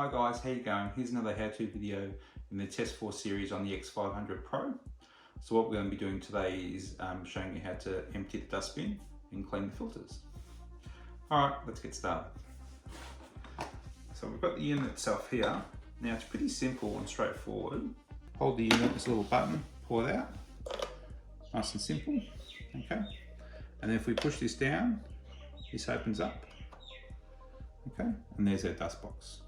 Hi guys, how you going? Here's another how-to video in the Tesvor series on the X500Pro. So what we're going to be doing today is showing you how to empty the dustbin and clean the filters. Alright, let's get started. So we've got the unit itself here. Now it's pretty simple and straightforward. Hold the unit, this little button, pull it out. Nice and simple, okay? And then if we push this down, this opens up. Okay, and there's our dust box.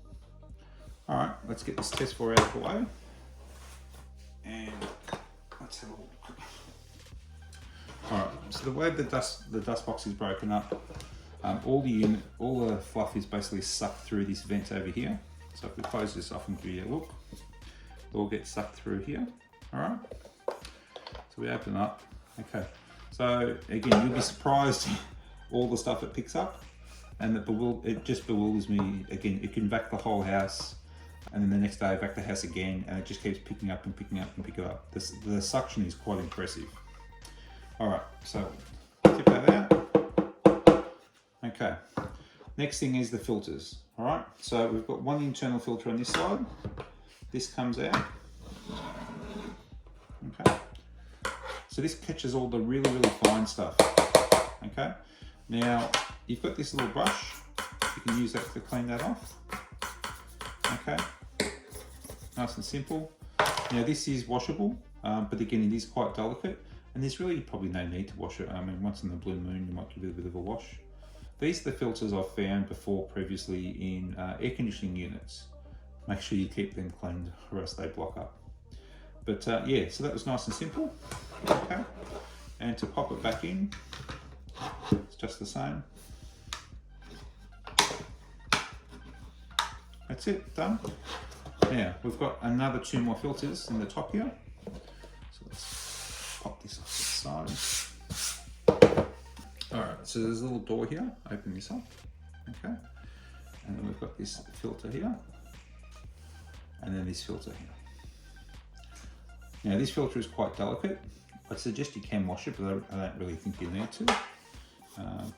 All right, let's get this Tesvor out of the way. And let's have a look. All right, so the way the dust box is broken up, all the fluff is basically sucked through this vent over here. So if we close this off and give you a look, it all gets sucked through here. All right, so we open up. Okay, so again, you'll be surprised all the stuff it picks up. And it just bewilders me. Again, it can vac the whole house, and then the next day vac the house again, and it just keeps picking up and picking up and picking up. The suction is quite impressive. All right, so tip that out. Okay, next thing is the filters. All right, so we've got one internal filter on this side. This comes out. Okay, so this catches all the really fine stuff. Okay, now you've got this little brush, you can use that to clean that off. Okay, nice and simple. Now this is washable, but again it is quite delicate, and there's really probably no need to wash it. I mean, once in the blue moon you might give it a bit of a wash. These are the filters I've found previously in air conditioning units. Make sure you keep them cleaned or else they block up. But yeah, so that was nice and simple. Okay, and to pop it back in, it's just the same. That's it, done. Now, we've got another two more filters in the top here. So let's pop this off to the side. All right, so there's a little door here, open this up, okay? And then we've got this filter here, and then this filter here. Now this filter is quite delicate. I suggest you can wash it, but I don't really think you need to.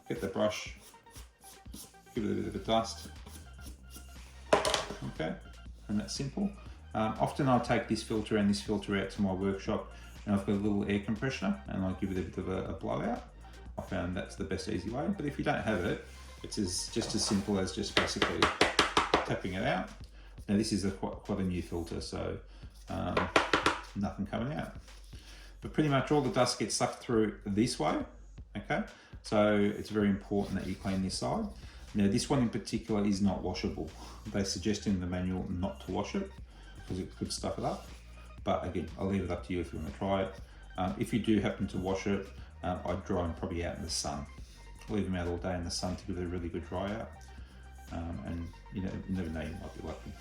Get the brush, give it a bit of a dust. Okay, and that's simple. Often I'll take this filter and this filter out to my workshop, and I've got a little air compressor and I'll give it a bit of a blowout. I found that's the best easy way, but if you don't have it, it's just as simple as just basically tapping it out. Now this is quite a new filter, so nothing coming out. But pretty much all the dust gets sucked through this way, okay? So it's very important that you clean this side. Now this one in particular is not washable. They suggest in the manual not to wash it because it could stuff it up. But again, I'll leave it up to you if you want to try it. If you do happen to wash it, I'd dry them probably out in the sun. Leave them out all day in the sun to give it a really good dry out. And you never know, you might be lucky.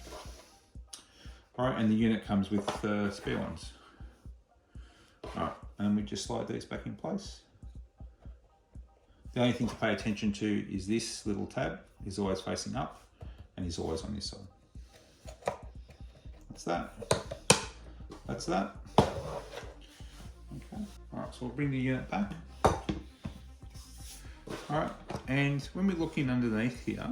All right, and the unit comes with spare ones. All right, and we just slide these back in place. The only thing to pay attention to is this little tab is always facing up and is always on this side. That's that. That's that. Okay. All right, so we'll bring the unit back. All right, and when we look in underneath here,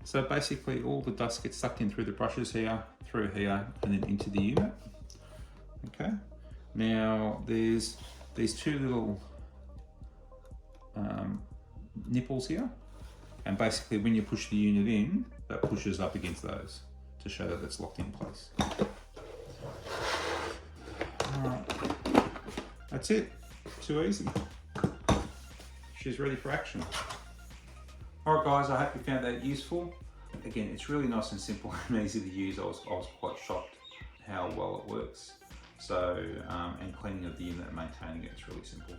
so basically all the dust gets sucked in through the brushes here, through here, and then into the unit. Okay. Now there's these two little nipples here, and basically when you push the unit in, that pushes up against those to show that it's locked in place. Alright, that's it, too easy. She's ready for action. Alright guys, I hope you found that useful. Again, it's really nice and simple and easy to use. I was quite shocked how well it works. So, and cleaning of the unit and maintaining it's really simple.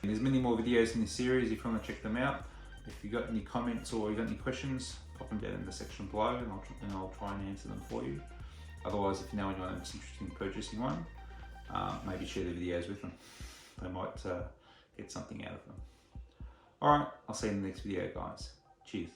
And there's many more videos in this series if you want to check them out. If you've got any comments or you've got any questions, pop them down in the section below and I'll try and answer them for you. Otherwise, if you know anyone that's interested in purchasing one, maybe share the videos with them. They might get something out of them. Alright, I'll see you in the next video guys. Cheers.